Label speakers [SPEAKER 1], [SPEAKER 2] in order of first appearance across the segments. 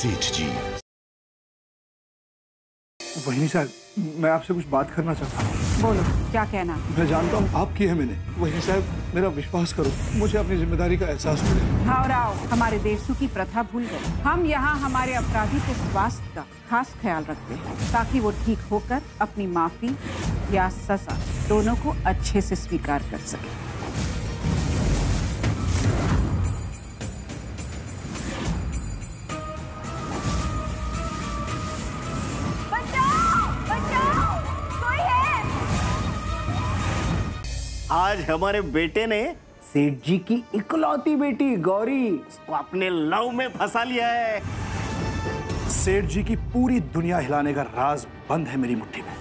[SPEAKER 1] सेठ जी।
[SPEAKER 2] वहीनी साहब, मैं आपसे कुछ बात करना चाहता हूँ।
[SPEAKER 3] बोलो, क्या कहना?
[SPEAKER 2] मैं जानता हूँ आपकी है मैंने। वहीनी साहब, मेरा विश्वास करो, मुझे अपनी जिम्मेदारी का एहसास हो गया।
[SPEAKER 3] भावराव, हमारे देशों की प्रथा भूल गए। हम यहाँ हमारे अपराधी के स्वास्थ्य का खास ख्याल रखते हैं ताकि वो ठीक होकर अपनी माफी या सजा दोनों को अच्छे से स्वीकार कर सके।
[SPEAKER 4] आज हमारे बेटे ने सेठ जी की इकलौती बेटी गौरी को अपने लव में फंसा लिया है।
[SPEAKER 2] सेठ जी की पूरी दुनिया हिलाने का राज बंद है मेरी मुट्ठी में।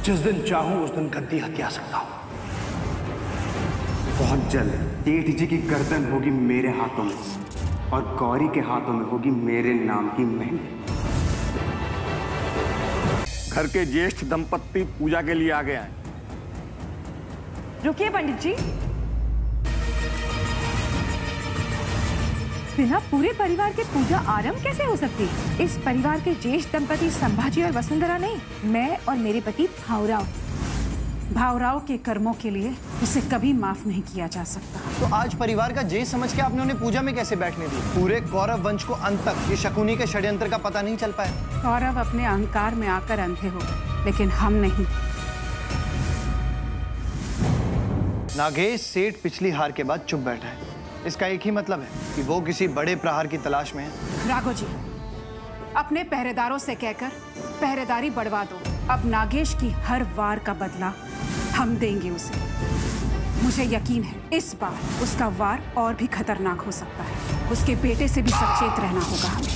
[SPEAKER 2] जिस दिन चाहूं उस दिन गद्दी हत्या सकता हूं।
[SPEAKER 5] बहुत जल्द सेठ जी की गर्दन होगी मेरे हाथों में और गौरी के हाथों में होगी मेरे नाम की मेहंदी।
[SPEAKER 4] घर के ज्येष्ठ दंपत्ति पूजा के लिए आ गए हैं।
[SPEAKER 6] रुकिए पंडित जी, बिना पूरे परिवार के पूजा आरंभ कैसे हो सकती? इस परिवार के ज्येष्ठ दंपति संभाजी और वसुंधरा नहीं, मैं और मेरे पति भावराव।
[SPEAKER 3] भावराव के कर्मों के लिए उसे कभी माफ नहीं किया जा सकता।
[SPEAKER 7] तो आज परिवार का ज्येष्ठ समझ के आपने उन्हें पूजा में कैसे बैठने दी? पूरे कौरव वंश को अंत तक ये शकुनी के षड्यंत्र का पता नहीं चल पाया।
[SPEAKER 3] कौरव अपने अहंकार में आकर अंधे हो गए, लेकिन हम नहीं।
[SPEAKER 7] नागेश सेठ पिछली हार के बाद चुप बैठा है। इसका एक ही मतलब है कि वो किसी बड़े प्रहार की तलाश में है।
[SPEAKER 3] राघव जी, अपने पहरेदारों से कहकर पहरेदारी बढ़वा दो। अब नागेश की हर वार का बदला हम देंगे उसे। मुझे यकीन है इस बार उसका वार और भी खतरनाक हो सकता है। उसके बेटे से भी सचेत रहना होगा हमें।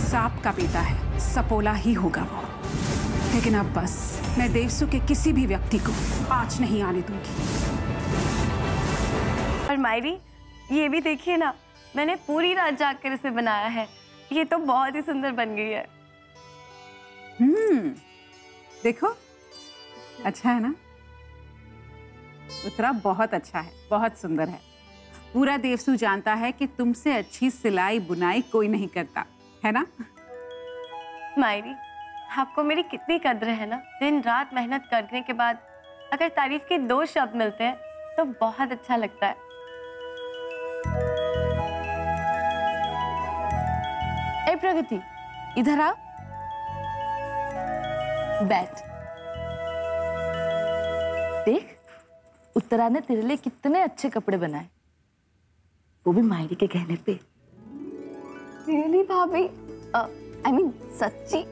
[SPEAKER 3] सांप का बेटा है, सपोला ही होगा वो। लेकिन अब बस, मैं देवसु के किसी भी व्यक्ति को आँच नहीं आने दूंगी।
[SPEAKER 6] और मायरी, ये भी देखिए ना, मैंने पूरी रात जागकर इसे बनाया है। ये तो बहुत ही सुंदर बन गई है।
[SPEAKER 3] देखो, अच्छा है ना? उत्तरा बहुत अच्छा है, बहुत सुंदर है। पूरा देवसु जानता है कि तुमसे अच्छी सिलाई बुनाई कोई नहीं करता, है ना?
[SPEAKER 6] मायरी, आपको मेरी कितनी कद्र है ना। दिन रात मेहनत करने के बाद अगर तारीफ के 2 शब्द मिलते हैं तो बहुत अच्छा लगता है। ए प्रगति, इधर आ, बैठ।
[SPEAKER 8] देख, उत्तरा ने तेरे लिए कितने अच्छे कपड़े बनाए, वो भी मायरी के कहने पे।
[SPEAKER 6] रियली भाभी? आई मीन सच्ची?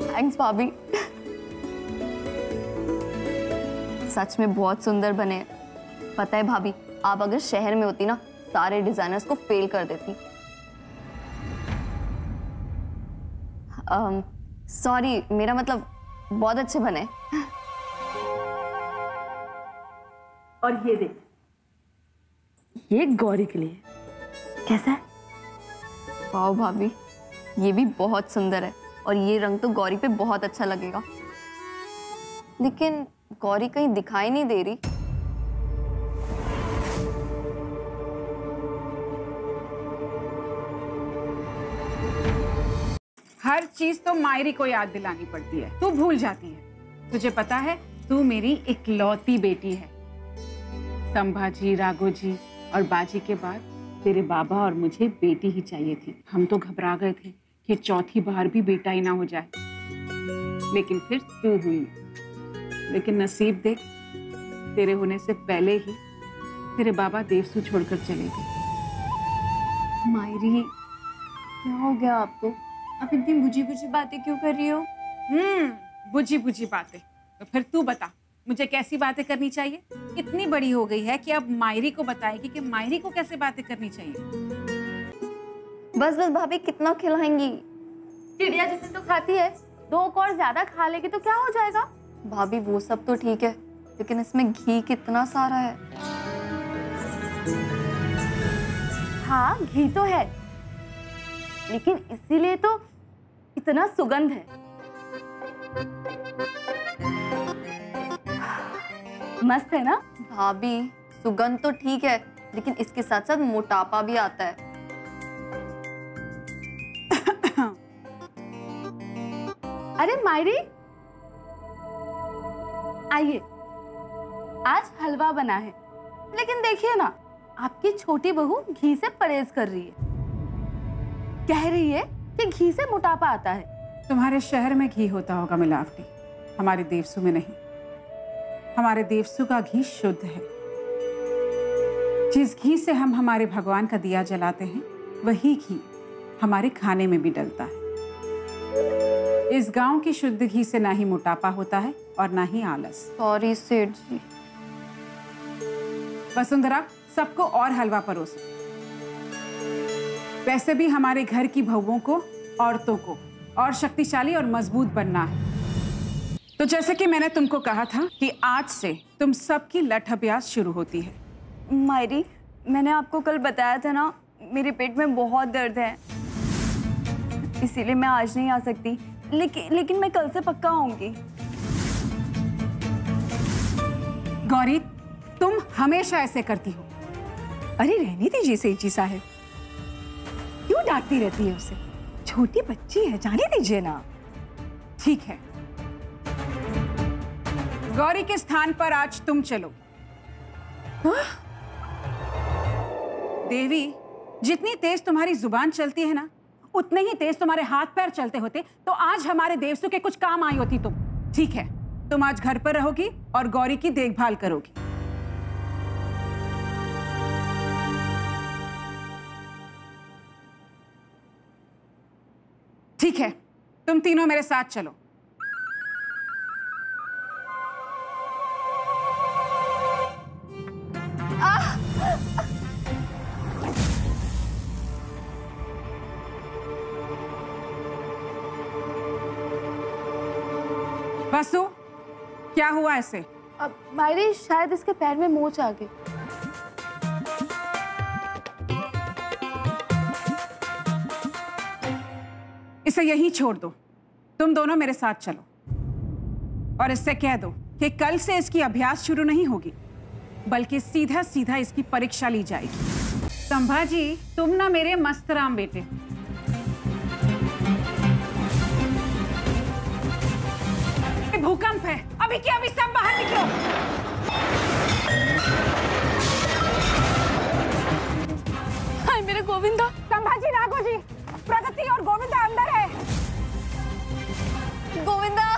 [SPEAKER 6] थैंक्स भाभी। सच में बहुत सुंदर बने। पता है भाभी, आप अगर शहर में होती ना, सारे डिजाइनर्स को फेल कर देती। सॉरी, मेरा मतलब बहुत अच्छे बने।
[SPEAKER 8] और ये देख, ये गौरी के लिए कैसा है?
[SPEAKER 6] वाह भाभी, ये भी बहुत सुंदर है और ये रंग तो गौरी पे बहुत अच्छा लगेगा। लेकिन गौरी कहीं दिखाई नहीं दे रही।
[SPEAKER 3] हर चीज तो मायरी को याद दिलानी पड़ती है, तू भूल जाती है। तुझे पता है, तू मेरी इकलौती बेटी है। संभाजी, राघव जी और बाजी के बाद तेरे बाबा और मुझे बेटी ही चाहिए थी। हम तो घबरा गए थे कि चौथी बार भी बेटा ही ना हो जाए, लेकिन फिर तू हुई। लेकिन नसीब देख, तेरे होने से पहले ही तेरे बाबा देवसु छोड़कर चले गए।
[SPEAKER 6] मायरी, क्या हो गया आपको? आप इतनी बुझी बुझी बातें क्यों कर रही हो?
[SPEAKER 3] बुझी बुझी बातें? तो फिर तू बता, मुझे कैसी बातें करनी चाहिए? इतनी बड़ी हो गई है कि अब मायरी को बताएगी कि मायरी को कैसे बातें करनी चाहिए।
[SPEAKER 6] बस बस भाभी, कितना खिलाएंगी?
[SPEAKER 8] चिड़िया जितनी तो खाती है, 2 और ज्यादा खा लेगी तो क्या हो जाएगा?
[SPEAKER 6] भाभी वो सब तो ठीक है, लेकिन इसमें घी कितना सारा है।
[SPEAKER 8] हाँ, घी तो है, लेकिन इसीलिए तो इतना सुगंध है। मस्त है ना?
[SPEAKER 6] भाभी, सुगंध तो ठीक है, लेकिन इसके साथ साथ मोटापा भी आता है।
[SPEAKER 8] अरे मायरी, आइए। आज हलवा बना है, लेकिन देखिए ना, आपकी छोटी बहू घी से परहेज कर रही है। कह रही है कि घी से मोटापा आता है।
[SPEAKER 3] तुम्हारे शहर में घी होता होगा मिलावटी, हमारे देवसू में नहीं। हमारे देवसू का घी शुद्ध है। जिस घी से हम हमारे भगवान का दिया जलाते हैं, वही घी हमारे खाने में भी डलता है। इस गांव की शुद्ध घी से ना ही मोटापा होता है और ना ही आलस।
[SPEAKER 6] सॉरी सेठ जी।
[SPEAKER 3] वसुंधरा, सबको और हलवा परोसो। वैसे भी हमारे घर की बहुओं को, औरतों को और शक्तिशाली और मजबूत बनना है। तो जैसे कि मैंने तुमको कहा था कि आज से तुम सबकी लठ अभ्यास शुरू होती है।
[SPEAKER 6] मायरी, मैंने आपको कल बताया था ना, मेरे पेट में बहुत दर्द है, इसीलिए मैं आज नहीं आ सकती। लेकिन मैं कल से पक्का आऊंगी।
[SPEAKER 3] गौरी, तुम हमेशा ऐसे करती हो।
[SPEAKER 1] अरे रहने दीजिए सेठ जी साहब, क्यों डांटती रहती है उसे? छोटी बच्ची है, जाने दीजिए ना।
[SPEAKER 3] ठीक है, गौरी के स्थान पर आज तुम चलो। देवी, जितनी तेज तुम्हारी जुबान चलती है ना, उतने ही तेज तुम्हारे हाथ पैर चलते होते तो आज हमारे देवसू के कुछ काम आई होती तुम। ठीक है, तुम आज घर पर रहोगी और गौरी की देखभाल करोगी। ठीक है, तुम तीनों मेरे साथ चलो। वसु, क्या हुआ ऐसे?
[SPEAKER 8] अब मायरी, शायद इसके पैर में मोच आ गई।
[SPEAKER 3] इसे यहीं छोड़ दो। तुम दोनों मेरे साथ चलो और इससे कह दो कि कल से इसकी अभ्यास शुरू नहीं होगी, बल्कि सीधा सीधा इसकी परीक्षा ली जाएगी। संभाजी, तुम ना मेरे मस्तराम बेटे। भूकंप है, अभी क्या अभी सब बाहर निकलो।
[SPEAKER 8] हाय मेरे गोविंदा।
[SPEAKER 3] संभाजी, राघोजी, प्रगति और गोविंदा अंदर है।
[SPEAKER 6] गोविंदा,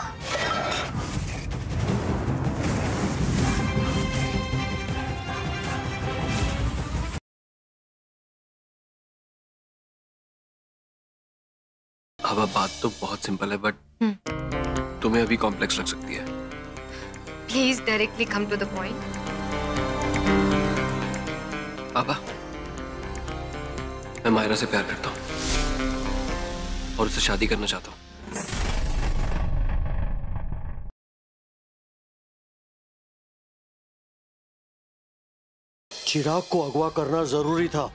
[SPEAKER 9] अब बात तो बहुत सिंपल है, बट तुम्हें अभी कॉम्प्लेक्स लग सकती है।
[SPEAKER 10] Please directly come to the point.
[SPEAKER 9] पापा, मैं मायरा से प्यार करता हूँ और उससे शादी करना चाहता हूँ।
[SPEAKER 11] चिराग को अगवा करना जरूरी था।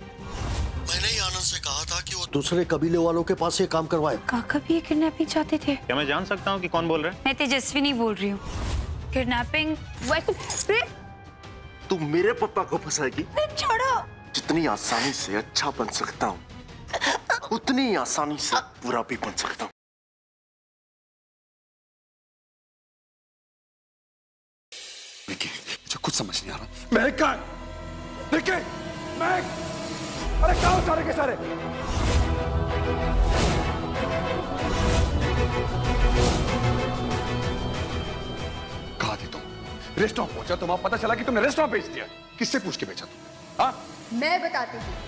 [SPEAKER 11] मैंने ही आनंद से कहा था कि वो दूसरे कबीले वालों के पास ये काम करवाए।
[SPEAKER 10] काका भी ये किडनैपिंग चाहते थे।
[SPEAKER 12] क्या मैं जान सकता हूँ कि कौन बोल रहा है?
[SPEAKER 10] मैं तेजस्विनी बोल रही हूँ। किडनैपिंग
[SPEAKER 11] तू मेरे पापा को फंसाएगी?
[SPEAKER 10] छोड़ो।
[SPEAKER 11] जितनी आसानी से अच्छा बन सकता हूँ, उतनी आसानी से बुरा भी बन सकता हूँ।
[SPEAKER 13] मुझे कुछ समझ नहीं आ रहा। मैं कहा अरे क्या हो सारे के सारे? कहा थी तुम? रेस्टोरेंट पहुंचा, तुम्हें पता चला कि तुमने रेस्टोरेंट बेच दिया। किससे पूछ के बेचा तुम? हाँ?
[SPEAKER 14] मैं बताती हूँ।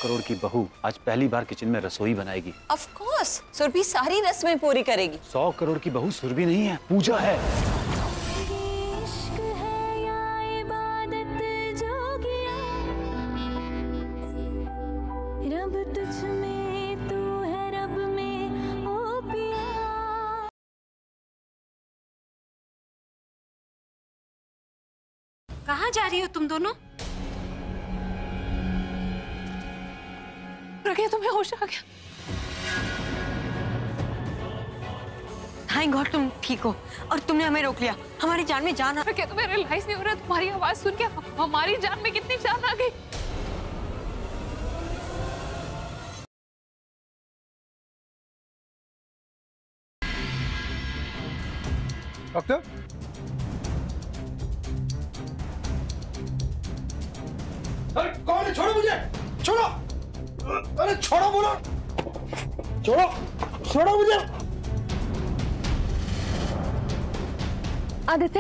[SPEAKER 15] करोड़ की बहू आज पहली बार किचन में रसोई बनाएगी।
[SPEAKER 16] ऑफ कोर्स, सुरभि सारी रस्में पूरी करेगी।
[SPEAKER 15] 100 करोड़ की बहू सुरभि नहीं है, पूजा है।
[SPEAKER 10] कहाँ जा रही हो तुम दोनों?
[SPEAKER 8] प्रज्ञा, तुम्हें होश आ गया?
[SPEAKER 14] थैंक गॉड तुम ठीक हो और तुमने हमें रोक लिया। हमारी जान में जान आ
[SPEAKER 10] क्या तुम्हें रियलाइज नहीं हो रहा? तुम्हारी आवाज सुन के हमारी जान में कितनी जान आ गई।
[SPEAKER 2] डॉक्टर, अरे कौन है? छोड़ो मुझे, छोड़ो। अरे छोड़ो, बोलो, छोड़ो, छोड़ो मुझे।
[SPEAKER 14] आदित्य